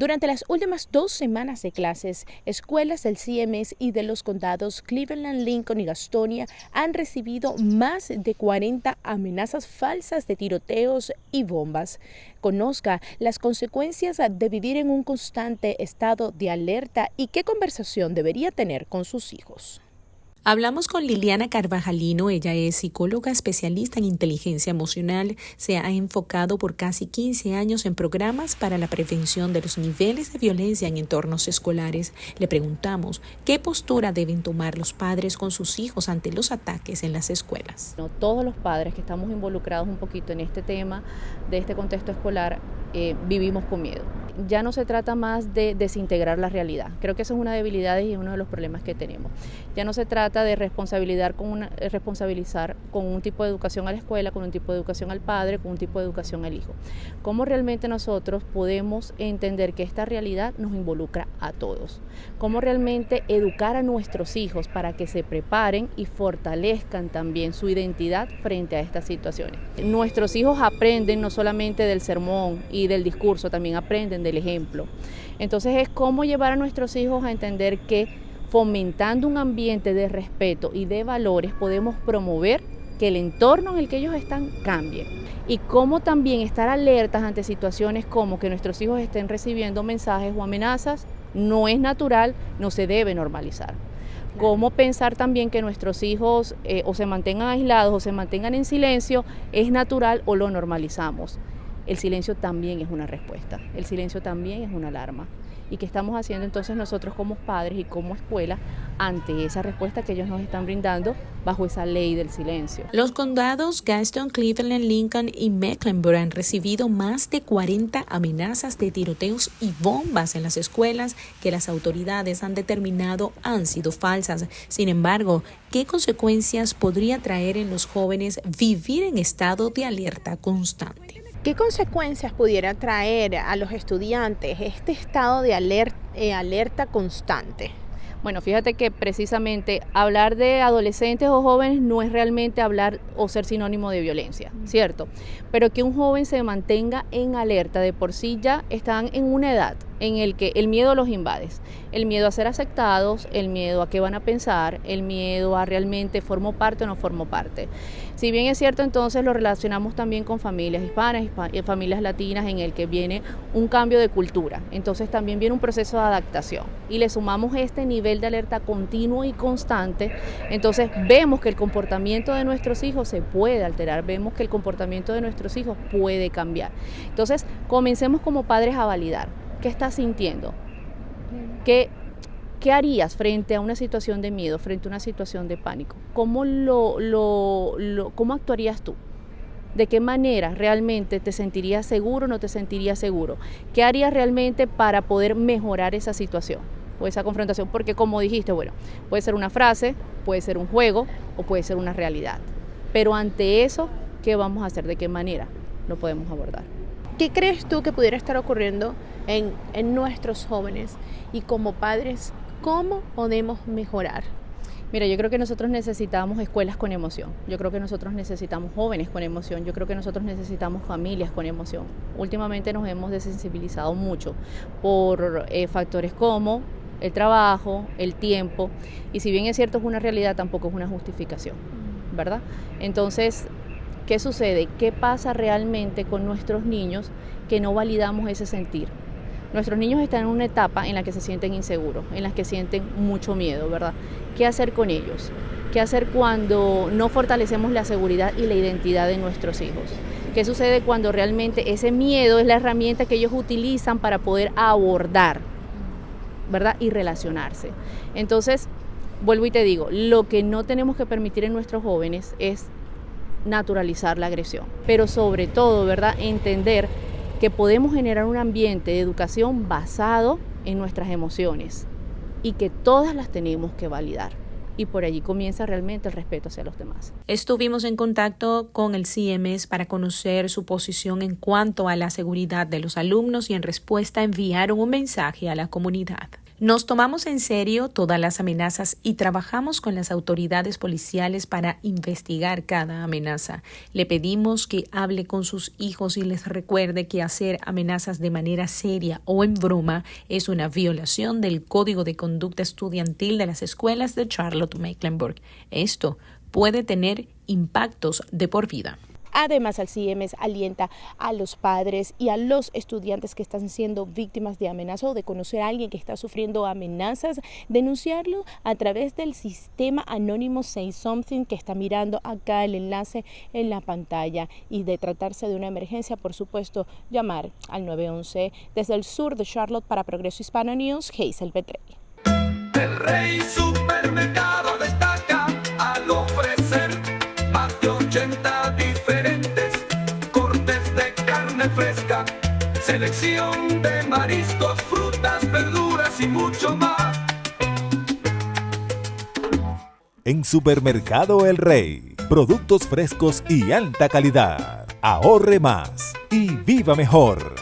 Durante las últimas 2 semanas de clases, escuelas del CMS y de los condados Cleveland, Lincoln y Gastonia han recibido más de 40 amenazas falsas de tiroteos y bombas. Conozca las consecuencias de vivir en un constante estado de alerta y qué conversación debería tener con sus hijos. Hablamos con Liliana Carvajalino, ella es psicóloga especialista en inteligencia emocional, se ha enfocado por casi 15 años en programas para la prevención de los niveles de violencia en entornos escolares. Le preguntamos qué postura deben tomar los padres con sus hijos ante los ataques en las escuelas. Todos los padres que estamos involucrados un poquito en este tema de este contexto escolar vivimos con miedo. Ya no se trata más de desintegrar la realidad. Creo que eso es una debilidad y uno de los problemas que tenemos. Ya no se trata de responsabilizar con un tipo de educación a la escuela, con un tipo de educación al padre, con un tipo de educación al hijo. ¿Cómo realmente nosotros podemos entender que esta realidad nos involucra a todos? ¿Cómo realmente educar a nuestros hijos para que se preparen y fortalezcan también su identidad frente a estas situaciones? Nuestros hijos aprenden no solamente del sermón y del discurso, también aprenden del ejemplo. Entonces es cómo llevar a nuestros hijos a entender que fomentando un ambiente de respeto y de valores podemos promover que el entorno en el que ellos están cambie. Y cómo también estar alertas ante situaciones como que nuestros hijos estén recibiendo mensajes o amenazas no es natural, no se debe normalizar. Cómo pensar también que nuestros hijos o se mantengan aislados o se mantengan en silencio es natural o lo normalizamos. El silencio también es una respuesta, el silencio también es una alarma. ¿Y qué estamos haciendo entonces nosotros como padres y como escuela ante esa respuesta que ellos nos están brindando bajo esa ley del silencio? Los condados Gaston, Cleveland, Lincoln y Mecklenburg han recibido más de 40 amenazas de tiroteos y bombas en las escuelas que las autoridades han determinado han sido falsas. Sin embargo, ¿qué consecuencias podría traer en los jóvenes vivir en estado de alerta constante? ¿Qué consecuencias pudiera traer a los estudiantes este estado de alerta constante? Bueno, fíjate que precisamente hablar de adolescentes o jóvenes no es realmente hablar o ser sinónimo de violencia, ¿cierto? Pero que un joven se mantenga en alerta de por sí ya están en una edad en el que el miedo los invade, el miedo a ser aceptados, el miedo a qué van a pensar, el miedo a realmente formo parte o no formo parte. Si bien es cierto, entonces lo relacionamos también con familias hispanas y familias latinas en el que viene un cambio de cultura, entonces también viene un proceso de adaptación y le sumamos este nivel de alerta continuo y constante, entonces vemos que el comportamiento de nuestros hijos se puede alterar, vemos que el comportamiento de nuestros hijos puede cambiar. Entonces comencemos como padres a validar. ¿Qué estás sintiendo? ¿Qué harías frente a una situación de miedo, frente a una situación de pánico? ¿Cómo actuarías tú? ¿De qué manera realmente te sentirías seguro o no te sentirías seguro? ¿Qué harías realmente para poder mejorar esa situación o esa confrontación? Porque como dijiste, bueno, puede ser una frase, puede ser un juego o puede ser una realidad. Pero ante eso, ¿qué vamos a hacer? ¿De qué manera lo podemos abordar? ¿Qué crees tú que pudiera estar ocurriendo en nuestros jóvenes? Y como padres, ¿cómo podemos mejorar? Mira, yo creo que nosotros necesitamos escuelas con emoción, yo creo que nosotros necesitamos jóvenes con emoción, yo creo que nosotros necesitamos familias con emoción. Últimamente nos hemos desensibilizado mucho por factores como el trabajo, el tiempo, y si bien es cierto es una realidad, tampoco es una justificación, ¿verdad? Entonces, ¿qué sucede? ¿Qué pasa realmente con nuestros niños que no validamos ese sentir? Nuestros niños están en una etapa en la que se sienten inseguros, en la que sienten mucho miedo, ¿verdad? ¿Qué hacer con ellos? ¿Qué hacer cuando no fortalecemos la seguridad y la identidad de nuestros hijos? ¿Qué sucede cuando realmente ese miedo es la herramienta que ellos utilizan para poder abordar, ¿verdad? Y relacionarse. Entonces, vuelvo y te digo, lo que no tenemos que permitir en nuestros jóvenes es naturalizar la agresión, pero sobre todo, ¿verdad?, entender que podemos generar un ambiente de educación basado en nuestras emociones y que todas las tenemos que validar. Y por allí comienza realmente el respeto hacia los demás. Estuvimos en contacto con el CMS para conocer su posición en cuanto a la seguridad de los alumnos y en respuesta enviaron un mensaje a la comunidad. Nos tomamos en serio todas las amenazas y trabajamos con las autoridades policiales para investigar cada amenaza. Le pedimos que hable con sus hijos y les recuerde que hacer amenazas de manera seria o en broma es una violación del Código de Conducta Estudiantil de las escuelas de Charlotte-Mecklenburg. Esto puede tener impactos de por vida. Además, el CMS alienta a los padres y a los estudiantes que están siendo víctimas de amenazas o de conocer a alguien que está sufriendo amenazas, denunciarlo a través del sistema anónimo Say Something, que está mirando acá el enlace en la pantalla, y de tratarse de una emergencia, por supuesto, llamar al 911. Desde el sur de Charlotte, para Progreso Hispano News, Hazel Petrey. El Rey Supermercado destaca al ofrecer más de 80 diferentes cortes de carne fresca, selección de mariscos, frutas, verduras y mucho más. En Supermercado El Rey, productos frescos y alta calidad. Ahorre más y viva mejor.